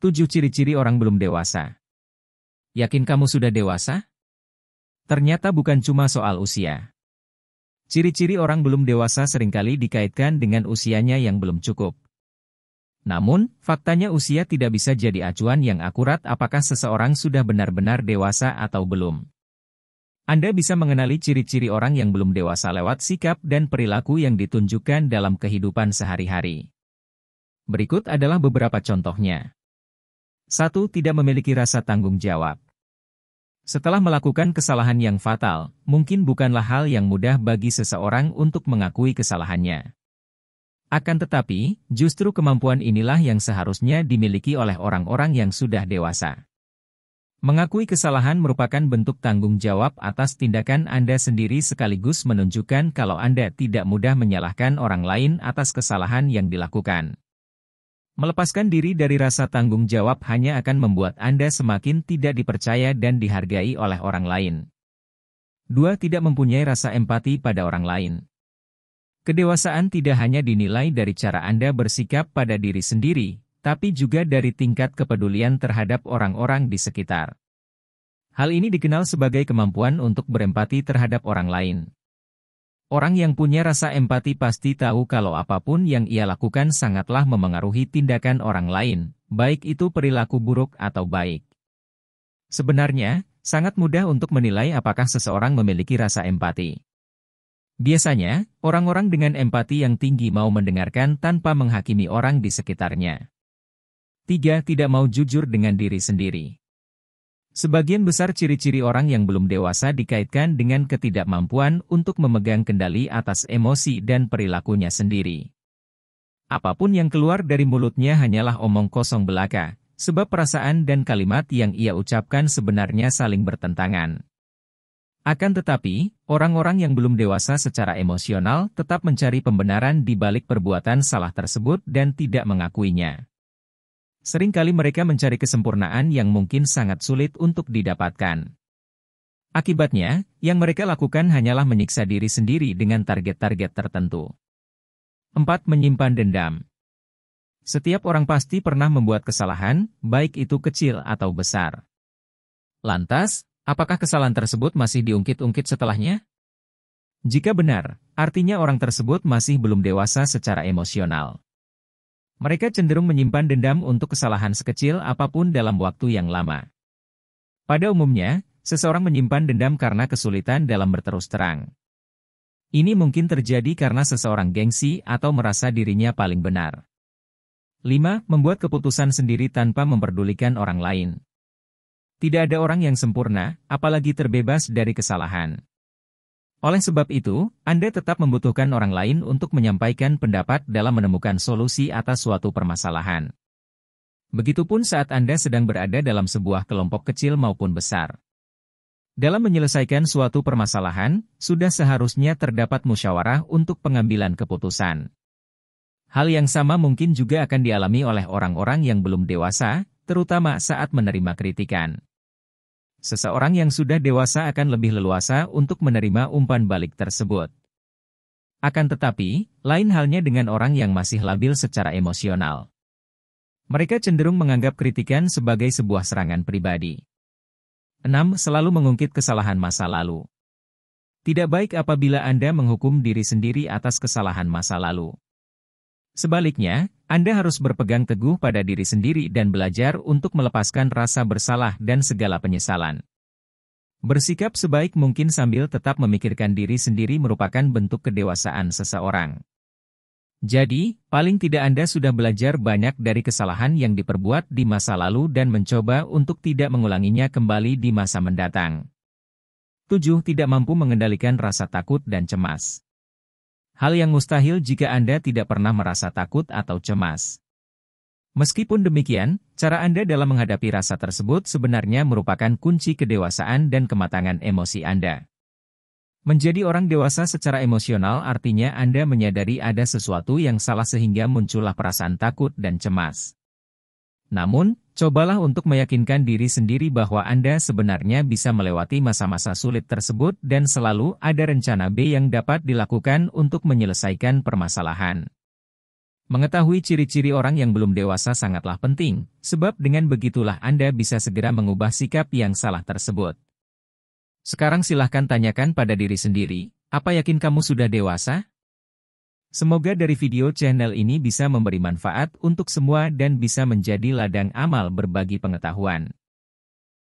7 ciri-ciri orang belum dewasa. Yakin kamu sudah dewasa? Ternyata bukan cuma soal usia. Ciri-ciri orang belum dewasa seringkali dikaitkan dengan usianya yang belum cukup. Namun, faktanya usia tidak bisa jadi acuan yang akurat apakah seseorang sudah benar-benar dewasa atau belum. Anda bisa mengenali ciri-ciri orang yang belum dewasa lewat sikap dan perilaku yang ditunjukkan dalam kehidupan sehari-hari. Berikut adalah beberapa contohnya. 1. Tidak memiliki rasa tanggung jawab. Setelah melakukan kesalahan yang fatal, mungkin bukanlah hal yang mudah bagi seseorang untuk mengakui kesalahannya. Akan tetapi, justru kemampuan inilah yang seharusnya dimiliki oleh orang-orang yang sudah dewasa. Mengakui kesalahan merupakan bentuk tanggung jawab atas tindakan Anda sendiri sekaligus menunjukkan kalau Anda tidak mudah menyalahkan orang lain atas kesalahan yang dilakukan. Melepaskan diri dari rasa tanggung jawab hanya akan membuat Anda semakin tidak dipercaya dan dihargai oleh orang lain. 2. Tidak mempunyai rasa empati pada orang lain. Kedewasaan tidak hanya dinilai dari cara Anda bersikap pada diri sendiri, tapi juga dari tingkat kepedulian terhadap orang-orang di sekitar. Hal ini dikenal sebagai kemampuan untuk berempati terhadap orang lain. Orang yang punya rasa empati pasti tahu kalau apapun yang ia lakukan sangatlah memengaruhi tindakan orang lain, baik itu perilaku buruk atau baik. Sebenarnya, sangat mudah untuk menilai apakah seseorang memiliki rasa empati. Biasanya, orang-orang dengan empati yang tinggi mau mendengarkan tanpa menghakimi orang di sekitarnya. 3. Tidak mau jujur dengan diri sendiri. Sebagian besar ciri-ciri orang yang belum dewasa dikaitkan dengan ketidakmampuan untuk memegang kendali atas emosi dan perilakunya sendiri. Apapun yang keluar dari mulutnya hanyalah omong kosong belaka, sebab perasaan dan kalimat yang ia ucapkan sebenarnya saling bertentangan. Akan tetapi, orang-orang yang belum dewasa secara emosional tetap mencari pembenaran di balik perbuatan salah tersebut dan tidak mengakuinya. Seringkali mereka mencari kesempurnaan yang mungkin sangat sulit untuk didapatkan. Akibatnya, yang mereka lakukan hanyalah menyiksa diri sendiri dengan target-target tertentu. 4. Menyimpan dendam. Setiap orang pasti pernah membuat kesalahan, baik itu kecil atau besar. Lantas, apakah kesalahan tersebut masih diungkit-ungkit setelahnya? Jika benar, artinya orang tersebut masih belum dewasa secara emosional. Mereka cenderung menyimpan dendam untuk kesalahan sekecil apapun dalam waktu yang lama. Pada umumnya, seseorang menyimpan dendam karena kesulitan dalam berterus terang. Ini mungkin terjadi karena seseorang gengsi atau merasa dirinya paling benar. 5. Membuat keputusan sendiri tanpa memperdulikan orang lain. Tidak ada orang yang sempurna, apalagi terbebas dari kesalahan. Oleh sebab itu, Anda tetap membutuhkan orang lain untuk menyampaikan pendapat dalam menemukan solusi atas suatu permasalahan. Begitupun saat Anda sedang berada dalam sebuah kelompok kecil maupun besar. Dalam menyelesaikan suatu permasalahan, sudah seharusnya terdapat musyawarah untuk pengambilan keputusan. Hal yang sama mungkin juga akan dialami oleh orang-orang yang belum dewasa, terutama saat menerima kritikan. Seseorang yang sudah dewasa akan lebih leluasa untuk menerima umpan balik tersebut. Akan tetapi, lain halnya dengan orang yang masih labil secara emosional. Mereka cenderung menganggap kritikan sebagai sebuah serangan pribadi. 6. Selalu mengungkit kesalahan masa lalu. Tidak baik apabila Anda menghukum diri sendiri atas kesalahan masa lalu. Sebaliknya, Anda harus berpegang teguh pada diri sendiri dan belajar untuk melepaskan rasa bersalah dan segala penyesalan. Bersikap sebaik mungkin sambil tetap memikirkan diri sendiri merupakan bentuk kedewasaan seseorang. Jadi, paling tidak Anda sudah belajar banyak dari kesalahan yang diperbuat di masa lalu dan mencoba untuk tidak mengulanginya kembali di masa mendatang. 7. Tidak mampu mengendalikan rasa takut dan cemas. Hal yang mustahil jika Anda tidak pernah merasa takut atau cemas. Meskipun demikian, cara Anda dalam menghadapi rasa tersebut sebenarnya merupakan kunci kedewasaan dan kematangan emosi Anda. Menjadi orang dewasa secara emosional artinya Anda menyadari ada sesuatu yang salah sehingga muncullah perasaan takut dan cemas. Namun, cobalah untuk meyakinkan diri sendiri bahwa Anda sebenarnya bisa melewati masa-masa sulit tersebut dan selalu ada rencana B yang dapat dilakukan untuk menyelesaikan permasalahan. Mengetahui ciri-ciri orang yang belum dewasa sangatlah penting, sebab dengan begitulah Anda bisa segera mengubah sikap yang salah tersebut. Sekarang silahkan tanyakan pada diri sendiri, apa yakin kamu sudah dewasa? Semoga dari video channel ini bisa memberi manfaat untuk semua dan bisa menjadi ladang amal berbagi pengetahuan.